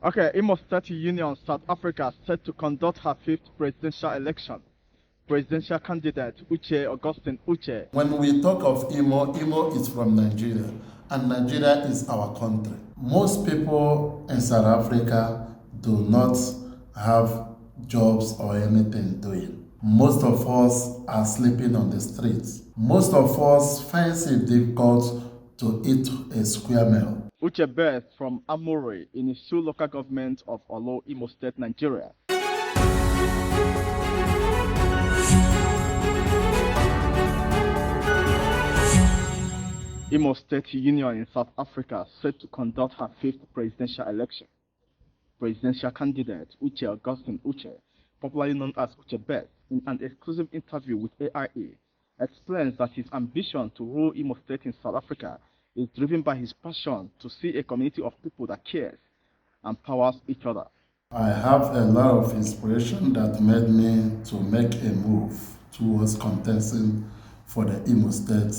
Okay, Imo State Union, South Africa, set to conduct her fifth presidential election. Presidential candidate Uche Augustine Uche. When we talk of Imo is from Nigeria, and Nigeria is our country. Most people in South Africa do not have jobs or anything doing. Most of us are sleeping on the streets. Most of us find it difficult to eat a square meal. Uche birth from Amuri in Isu local government of Olo, Imo State, Nigeria. Imo State Union in South Africa set to conduct her fifth presidential election. Presidential candidate Uche Augustine Uche, popularly known as Uche Beth, in an exclusive interview with AIE, explains that his ambition to rule Imo State in South Africa is driven by his passion to see a community of people that cares and powers each other. I have a lot of inspiration that made me to make a move towards contesting for the Imo State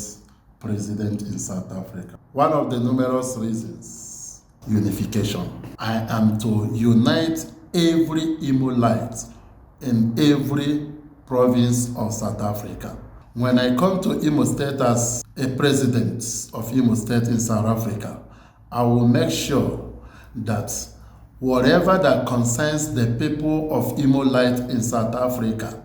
president in South Africa. One of the numerous reasons, unification. I am to unite every Imolite in every province of South Africa. When I come to Imo State as a president of Imo State in South Africa, I will make sure that whatever that concerns the people of Imolite in South Africa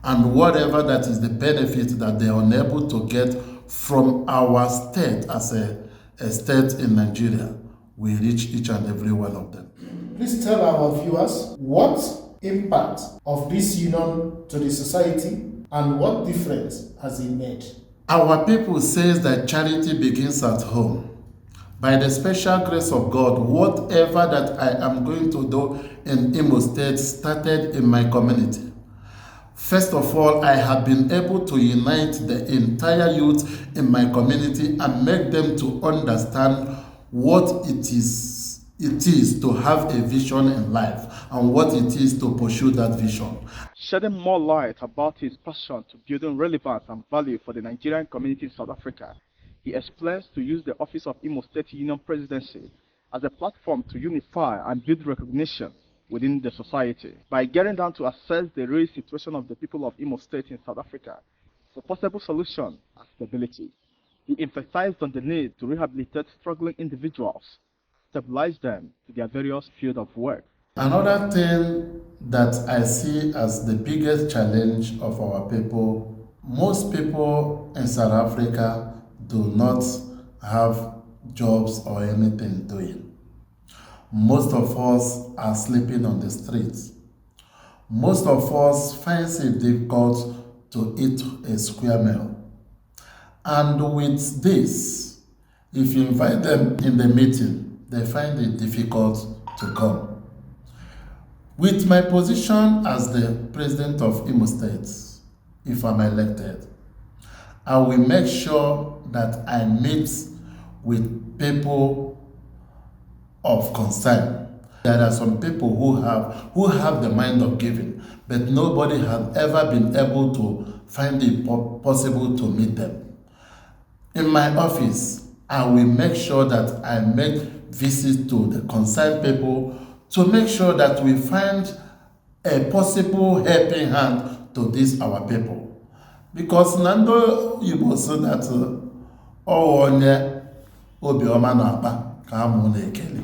and whatever that is the benefit that they are unable to get from our state as a state in Nigeria, we reach each and every one of them. Please tell our viewers what impact of this union to the society and what difference has it made? Our people says that charity begins at home. By the special grace of God, whatever that I am going to do in Imo State started in my community. First of all, I have been able to unite the entire youth in my community and make them to understand what it is to have a vision in life and what it is to pursue that vision. Shedding more light about his passion to building relevance and value for the Nigerian community in South Africa, he explains to use the office of Imo State Union Presidency as a platform to unify and build recognition within the society by getting down to assess the real situation of the people of Imo State in South Africa for possible solution and stability. He emphasized on the need to rehabilitate struggling individuals, stabilize them to their various fields of work. Another thing that I see as the biggest challenge of our people, most people in South Africa do not have jobs or anything doing. Most of us are sleeping on the streets. Most of us find it difficult to eat a square meal. And with this, if you invite them in the meeting, they find it difficult to come. With my position as the president of Imo State, if I'm elected, I will make sure that I meet with people of concern. There are some people who have the mind of giving, but nobody has ever been able to find it possible to meet them. In my office, I will make sure that I make visits to the concerned people to make sure that we find a possible helping hand to these our people. Because Nando Igbo say that onye obioma na-akpa ka amụ na-ekele.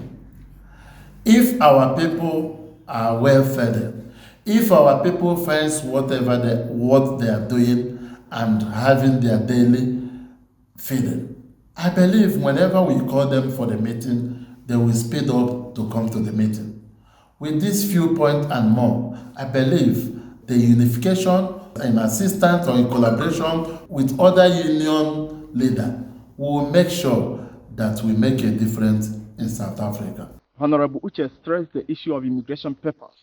If our people are well fed, if our people find what they are doing and having their daily feeding, I believe whenever we call them for the meeting, they will speed up to come to the meeting. With this few points and more, I believe the unification in assistance or in collaboration with other union leaders will make sure that we make a difference in South Africa. Honorable Uche stressed the issue of immigration papers,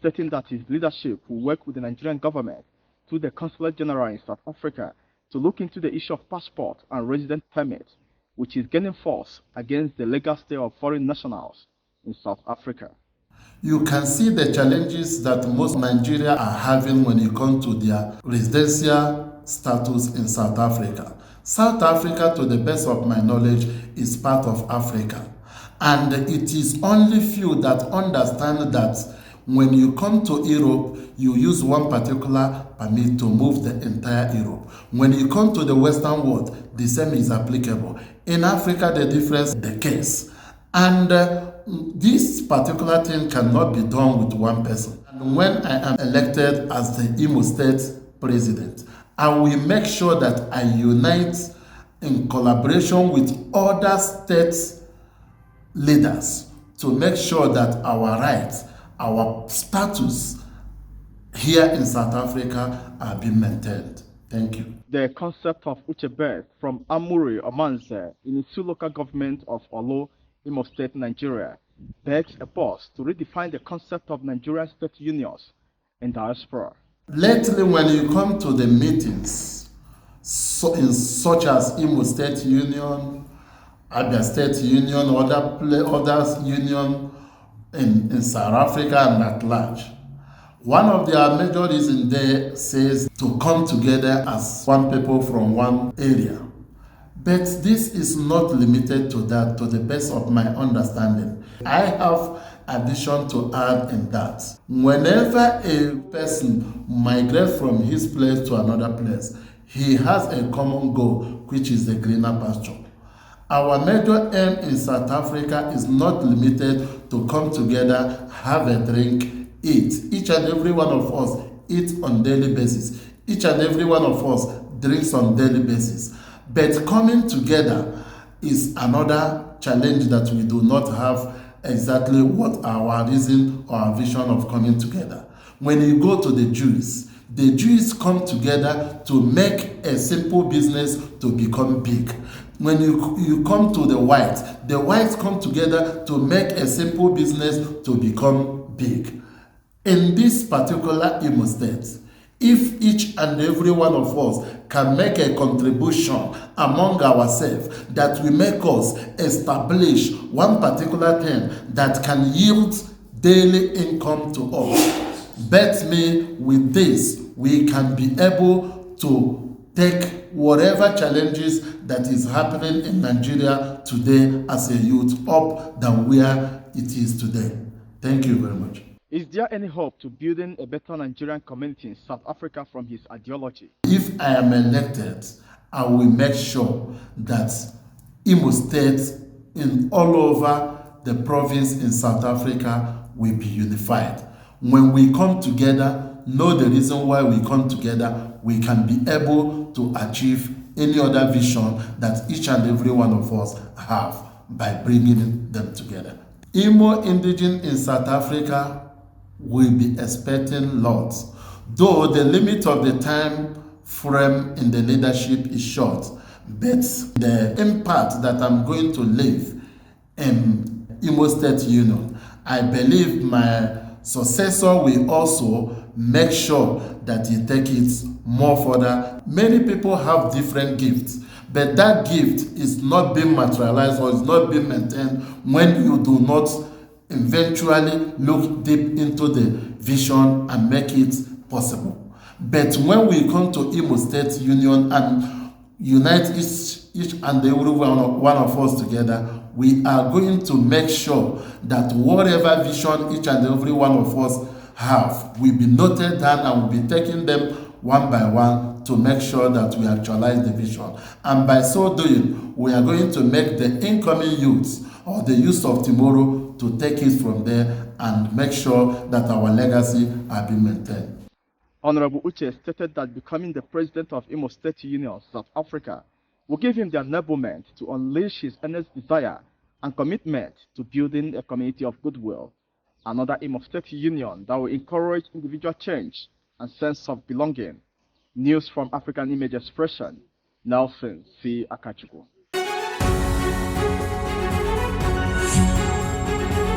stating that his leadership will work with the Nigerian government through the Consulate General in South Africa to look into the issue of passport and resident permit, which is gaining force against the legal stay of foreign nationals in South Africa. You can see the challenges that most Nigerians are having when it comes to their residential status in South Africa. South Africa, to the best of my knowledge, is part of Africa. And it is only few that understand that when you come to Europe, you use one particular permit to move the entire Europe. When you come to the Western world, the same is applicable. In Africa, the difference is the case. And this particular thing cannot be done with one person. And when I am elected as the Imo State president, I will make sure that I unite in collaboration with other states leaders to make sure that our rights, our status here in South Africa are being maintained. Thank you. The concept of Uchebe from Amuri Omanze in the two local government of Olo, Imo State, Nigeria, begs a pause to redefine the concept of Nigerian state unions in diaspora. Lately, when you come to the meetings, such as Imo State Union, Abia State Union, other union in South Africa and at large, one of their major reasons there says to come together as one people from one area. But this is not limited to that, to the best of my understanding. I have addition to add in that. Whenever a person migrates from his place to another place, he has a common goal, which is the greener pasture. Our major aim in South Africa is not limited to come together, have a drink, eat. Each and every one of us eat on daily basis. Each and every one of us drinks on daily basis. But coming together is another challenge that we do not have exactly what our reason or our vision of coming together. When you go to the Jews come together to make a simple business to become big. When you come to the whites come together to make a simple business to become big. In this particular Imo State, if each and every one of us can make a contribution among ourselves that will make us establish one particular thing that can yield daily income to us, bet me with this, we can be able to take whatever challenges that is happening in Nigeria today as a youth up than where it is today. Thank you very much. Is there any hope to building a better Nigerian community in South Africa from his ideology? If I am elected, I will make sure that Imo State in all over the province in South Africa will be unified. When we come together, know the reason why we come together, we can be able to achieve any other vision that each and every one of us have by bringing them together. Imo indigenous in South Africa will be expecting lots, though the limit of the time frame in the leadership is short, but the impact that I'm going to leave in Imo State Union, I believe my successor will also make sure that he takes it more further. Many people have different gifts, but that gift is not being materialized or is not being maintained when you do not eventually look deep into the vision and make it possible. But when we come to Imo State Union and unite each and every one of us together, we are going to make sure that whatever vision each and every one of us have will be noted down and will be taking them one by one to make sure that we actualize the vision. And by so doing, we are going to make the incoming youths or the youth of tomorrow to take it from there and make sure that our legacy are being maintained. Honorable Uche stated that becoming the president of Imo State Union, South Africa, will give him the enablement to unleash his earnest desire and commitment to building a community of goodwill, another Imo State Union that will encourage individual change and sense of belonging. News from African Image Expression, Nelson C. Akachukwu.